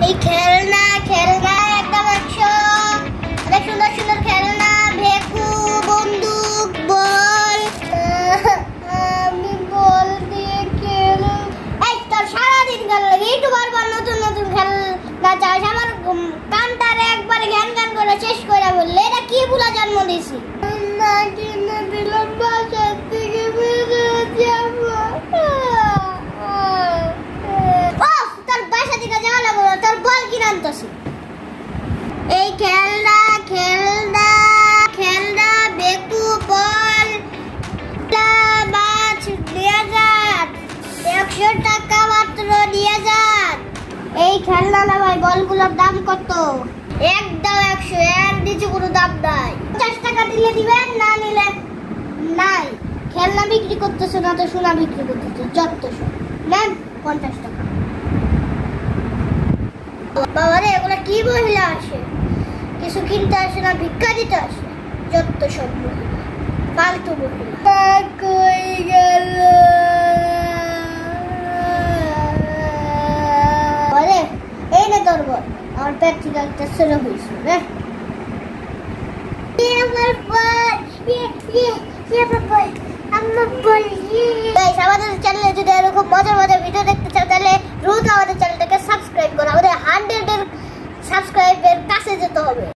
এই খেলনা খেলনা একদম 100 অনেক সুন্দর সুন্দর খেলনা, ভেকু, বন্দুক, বল। আমি বল দিয়ে খেলব। এই তোর সারাদিন খেল লাগে একটু বারবার নতুন নতুন খেলনা চাস। আমার কানটারে একবারে ঘ্যান ঘ্যান করে শেষ করে বললে এটা কি ভুলা জন্ম দিছি। না কিনে দিলাম বাসার থেকে বেরিয়ে যাব। তোর বাসা থেকে যাওয়া লাগবে না, তোর বল কিনে আনতেছি। এই খেলনা খেলনা খেলনা বেকু বল মাছ নিয়ে যান, 100 টাকা মাত্র নিয়ে যান। এই খেলনা না ভাই, বলগুলোর দাম কত? একদম 100, এর নিচে কোনো দাম নাই। 50 টাকা দিলে দিবেন, না নিলে নাই। খেলনা বিক্রি করতেছে না তো সোনা বিক্রি করতেছে, যত সব নেন 50 টাকা। বাবা রে, এগুলো কি মহিলা আসে, কিছু কিনতে আসে না, ভিক্ষা দিতে আসে, যত সব মহিলা, ফালতু মহিলা। কই গেল? আরে এই না তোর বল, আমার পেট থেকে একটা ছেলে হয়েছে রে। আমার বল, আমার বল,